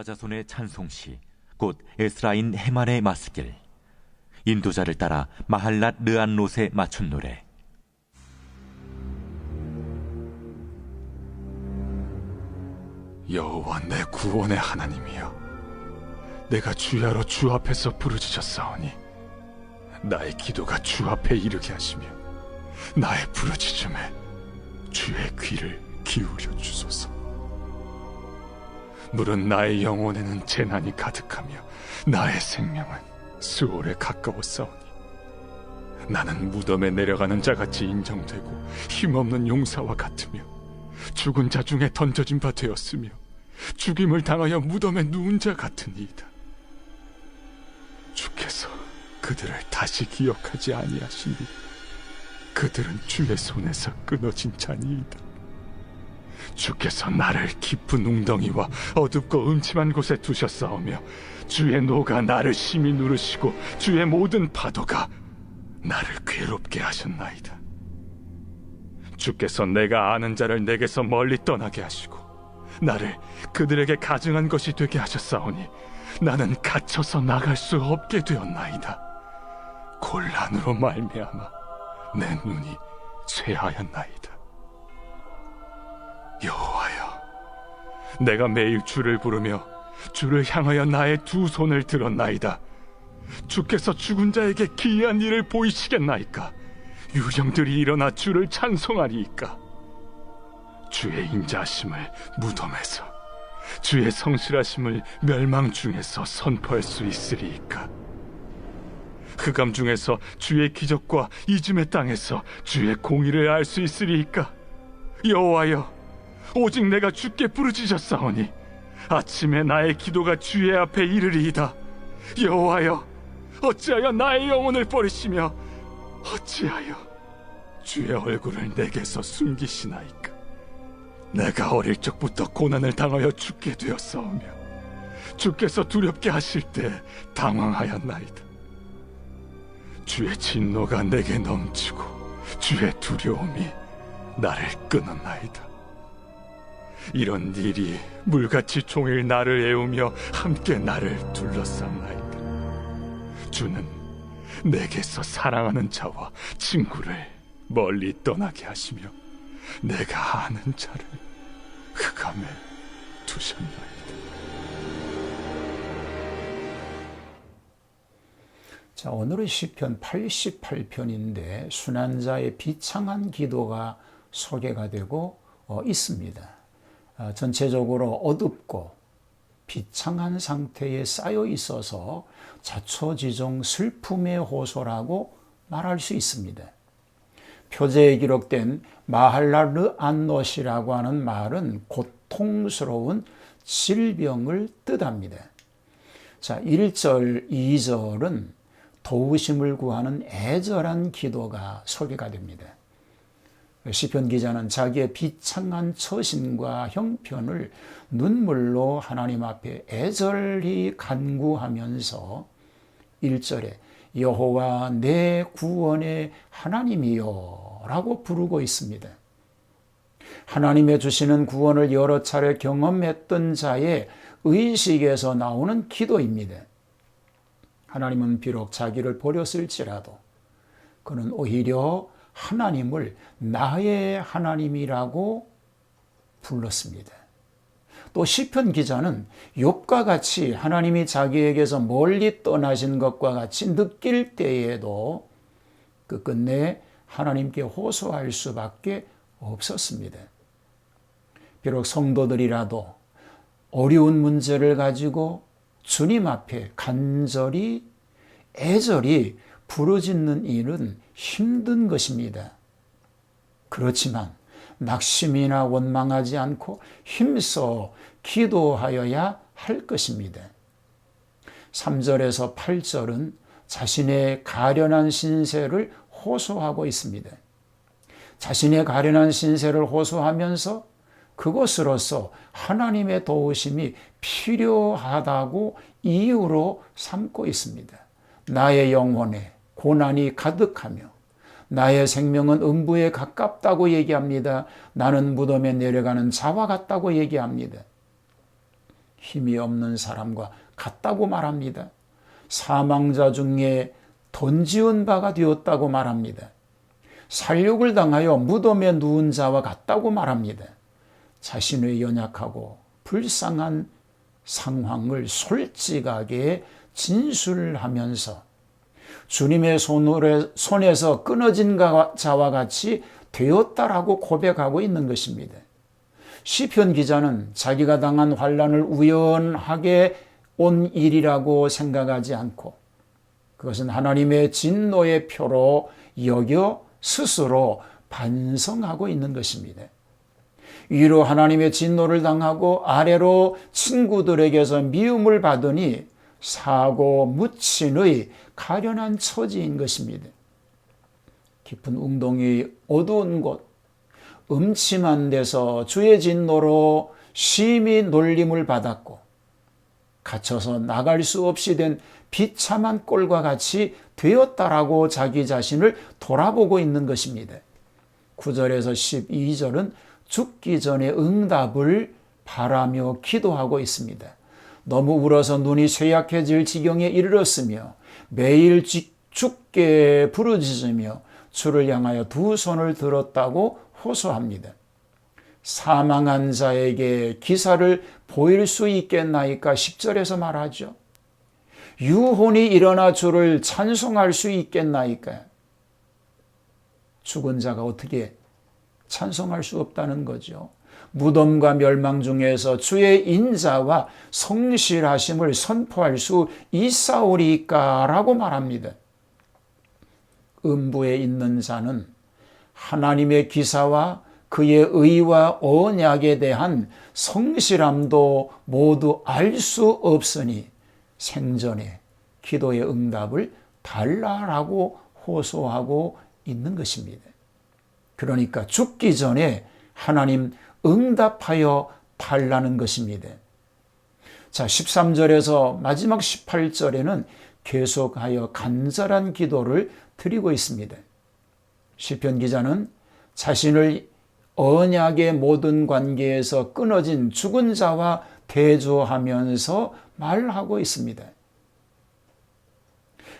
유다자손의 찬송시 곧 에스라인 헤만의 마스길, 인도자를 따라 마할랏 르안롯에 맞춘 노래. 여호와 내 구원의 하나님이여, 내가 주야로 주 앞에서 부르짖었사오니 나의 기도가 주 앞에 이르게 하시며 나의 부르짖음에 주의 귀를 기울여 주소서. 물은 나의 영혼에는 재난이 가득하며 나의 생명은 수월에 가까웠사오니 나는 무덤에 내려가는 자같이 인정되고 힘없는 용사와 같으며 죽은 자 중에 던져진 바 되었으며 죽임을 당하여 무덤에 누운 자 같으니이다. 주께서 그들을 다시 기억하지 아니하시니 그들은 주의 손에서 끊어진 자니이다. 주께서 나를 깊은 웅덩이와 어둡고 음침한 곳에 두셨사오며 주의 노가 나를 심히 누르시고 주의 모든 파도가 나를 괴롭게 하셨나이다. 주께서 내가 아는 자를 내게서 멀리 떠나게 하시고 나를 그들에게 가증한 것이 되게 하셨사오니 나는 갇혀서 나갈 수 없게 되었나이다. 곤란으로 말미암아 내 눈이 쇠하였나이다. 여호와여, 내가 매일 주를 부르며 주를 향하여 나의 두 손을 들었나이다. 주께서 죽은 자에게 기이한 일을 보이시겠나이까? 유령들이 일어나 주를 찬송하리이까? 주의 인자하심을 무덤에서, 주의 성실하심을 멸망 중에서 선포할 수 있으리이까? 흑암 중에서 주의 기적과 이즘의 땅에서 주의 공의를 알 수 있으리이까? 여호와여, 오직 내가 주께 부르짖었사오니 아침에 나의 기도가 주의 앞에 이르리이다. 여호와여, 어찌하여 나의 영혼을 버리시며 어찌하여 주의 얼굴을 내게서 숨기시나이까? 내가 어릴 적부터 고난을 당하여 죽게 되었사오며 주께서 두렵게 하실 때 당황하였나이다. 주의 진노가 내게 넘치고 주의 두려움이 나를 끊었나이다. 이런 일이 물같이 종일 나를 애우며 함께 나를 둘러쌌나이다. 주는 내게서 사랑하는 자와 친구를 멀리 떠나게 하시며 내가 아는 자를 흑암에 두셨나이다. 자, 오늘은 시편 88편인데 순환자의 비창한 기도가 소개가 되고 있습니다. 전체적으로 어둡고 비창한 상태에 쌓여 있어서 자초지종 슬픔의 호소라고 말할 수 있습니다. 표제에 기록된 마할랏 르안롯이라고 하는 말은 고통스러운 질병을 뜻합니다. 자, 1절, 2절은 도우심을 구하는 애절한 기도가 소개가 됩니다. 시편 기자는 자기의 비창한 처신과 형편을 눈물로 하나님 앞에 애절히 간구하면서 1절에 여호와 내 구원의 하나님이여 라고 부르고 있습니다. 하나님의 주시는 구원을 여러 차례 경험했던 자의 의식에서 나오는 기도입니다. 하나님은 비록 자기를 버렸을지라도 그는 오히려 하나님을 나의 하나님이라고 불렀습니다. 또 시편 기자는 욥과 같이 하나님이 자기에게서 멀리 떠나신 것과 같이 느낄 때에도 끝끝내 하나님께 호소할 수밖에 없었습니다. 비록 성도들이라도 어려운 문제를 가지고 주님 앞에 간절히 애절히 부르짖는 일은 힘든 것입니다. 그렇지만 낙심이나 원망하지 않고 힘써 기도하여야 할 것입니다. 3절에서 8절은 자신의 가련한 신세를 호소하고 있습니다. 자신의 가련한 신세를 호소하면서 그것으로서 하나님의 도우심이 필요하다고 이유로 삼고 있습니다. 나의 영혼에 고난이 가득하며 나의 생명은 음부에 가깝다고 얘기합니다. 나는 무덤에 내려가는 자와 같다고 얘기합니다. 힘이 없는 사람과 같다고 말합니다. 사망자 중에 돈 지은 바가 되었다고 말합니다. 살육을 당하여 무덤에 누운 자와 같다고 말합니다. 자신의 연약하고 불쌍한 상황을 솔직하게 진술하면서 주님의 손에서 끊어진 자와 같이 되었다라고 고백하고 있는 것입니다. 시편 기자는 자기가 당한 환난을 우연하게 온 일이라고 생각하지 않고 그것은 하나님의 진노의 표로 여겨 스스로 반성하고 있는 것입니다. 위로 하나님의 진노를 당하고 아래로 친구들에게서 미움을 받으니 사고 묻힌의 가련한 처지인 것입니다. 깊은 웅덩이 어두운 곳, 음침한 데서 주의 진노로 심히 놀림을 받았고 갇혀서 나갈 수 없이 된 비참한 꼴과 같이 되었다라고 자기 자신을 돌아보고 있는 것입니다. 9절에서 12절은 죽기 전에 응답을 바라며 기도하고 있습니다. 너무 울어서 눈이 쇠약해질 지경에 이르렀으며 매일 죽게 부르짖으며 주를 향하여 두 손을 들었다고 호소합니다. 사망한 자에게 기사를 보일 수 있겠나이까 10절에서 말하죠. 유혼이 일어나 주를 찬송할 수 있겠나이까. 죽은 자가 어떻게 찬송할 수 없다는 거죠. 무덤과 멸망 중에서 주의 인자와 성실하심을 선포할 수 있사오리까 라고 말합니다. 음부에 있는 자는 하나님의 기사와 그의 의와 언약에 대한 성실함도 모두 알 수 없으니 생전에 기도의 응답을 달라라고 호소하고 있는 것입니다. 그러니까 죽기 전에 하나님 응답하여 달라는 것입니다. 자, 13절에서 마지막 18절에는 계속하여 간절한 기도를 드리고 있습니다. 시편 기자는 자신을 언약의 모든 관계에서 끊어진 죽은 자와 대조하면서 말하고 있습니다.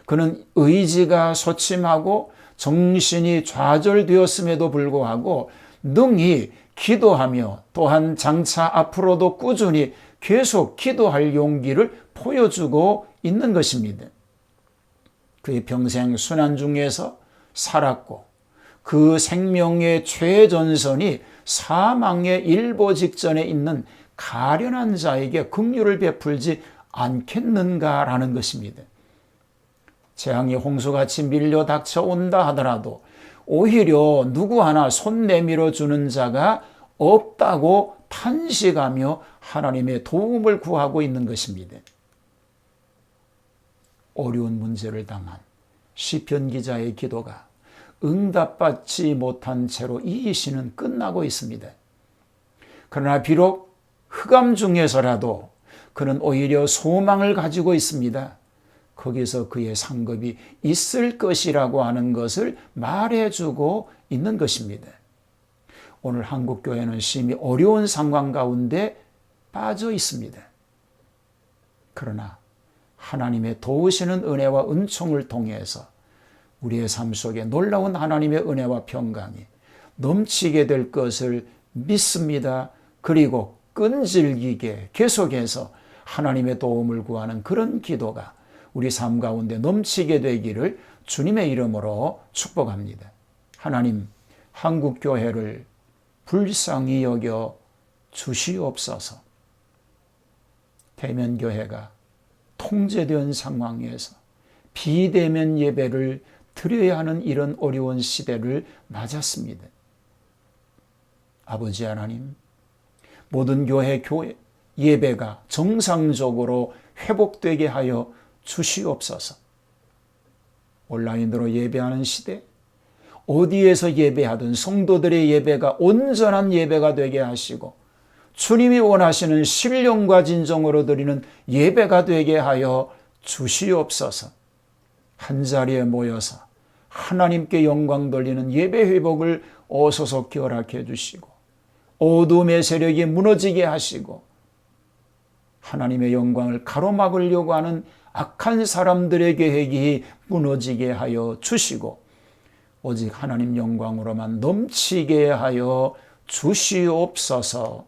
그는 의지가 소침하고 정신이 좌절되었음에도 불구하고 능히 기도하며 또한 장차 앞으로도 꾸준히 계속 기도할 용기를 보여주고 있는 것입니다. 그의 평생 순환 중에서 살았고 그 생명의 최전선이 사망의 일보 직전에 있는 가련한 자에게 긍휼을 베풀지 않겠는가라는 것입니다. 재앙이 홍수같이 밀려 닥쳐온다 하더라도 오히려 누구 하나 손 내밀어 주는 자가 없다고 탄식하며 하나님의 도움을 구하고 있는 것입니다. 어려운 문제를 당한 시편 기자의 기도가 응답받지 못한 채로 이 시는 끝나고 있습니다. 그러나 비록 흑암 중에서라도 그는 오히려 소망을 가지고 있습니다. 거기서 그의 상급이 있을 것이라고 하는 것을 말해주고 있는 것입니다. 오늘 한국교회는 심히 어려운 상황 가운데 빠져 있습니다. 그러나 하나님의 도우시는 은혜와 은총을 통해서 우리의 삶 속에 놀라운 하나님의 은혜와 평강이 넘치게 될 것을 믿습니다. 그리고 끈질기게 계속해서 하나님의 도움을 구하는 그런 기도가 우리 삶 가운데 넘치게 되기를 주님의 이름으로 축복합니다. 하나님, 한국교회를 불쌍히 여겨 주시옵소서. 대면교회가 통제된 상황에서 비대면 예배를 드려야 하는 이런 어려운 시대를 맞았습니다. 아버지 하나님, 모든 교회 예배가 정상적으로 회복되게 하여 주시옵소서. 온라인으로 예배하는 시대, 어디에서 예배하든 성도들의 예배가 온전한 예배가 되게 하시고 주님이 원하시는 신령과 진정으로 드리는 예배가 되게 하여 주시옵소서. 한자리에 모여서 하나님께 영광 돌리는 예배 회복을 어소속히 허락해 주시고 어둠의 세력이 무너지게 하시고 하나님의 영광을 가로막으려고 하는 악한 사람들의 계획이 무너지게 하여 주시고 오직 하나님 영광으로만 넘치게 하여 주시옵소서.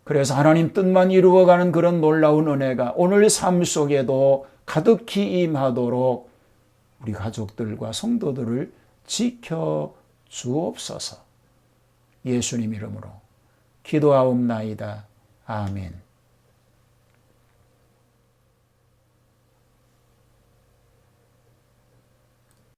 그래서 하나님 뜻만 이루어가는 그런 놀라운 은혜가 오늘 삶 속에도 가득히 임하도록 우리 가족들과 성도들을 지켜 주옵소서. 예수님 이름으로 기도하옵나이다. 아멘.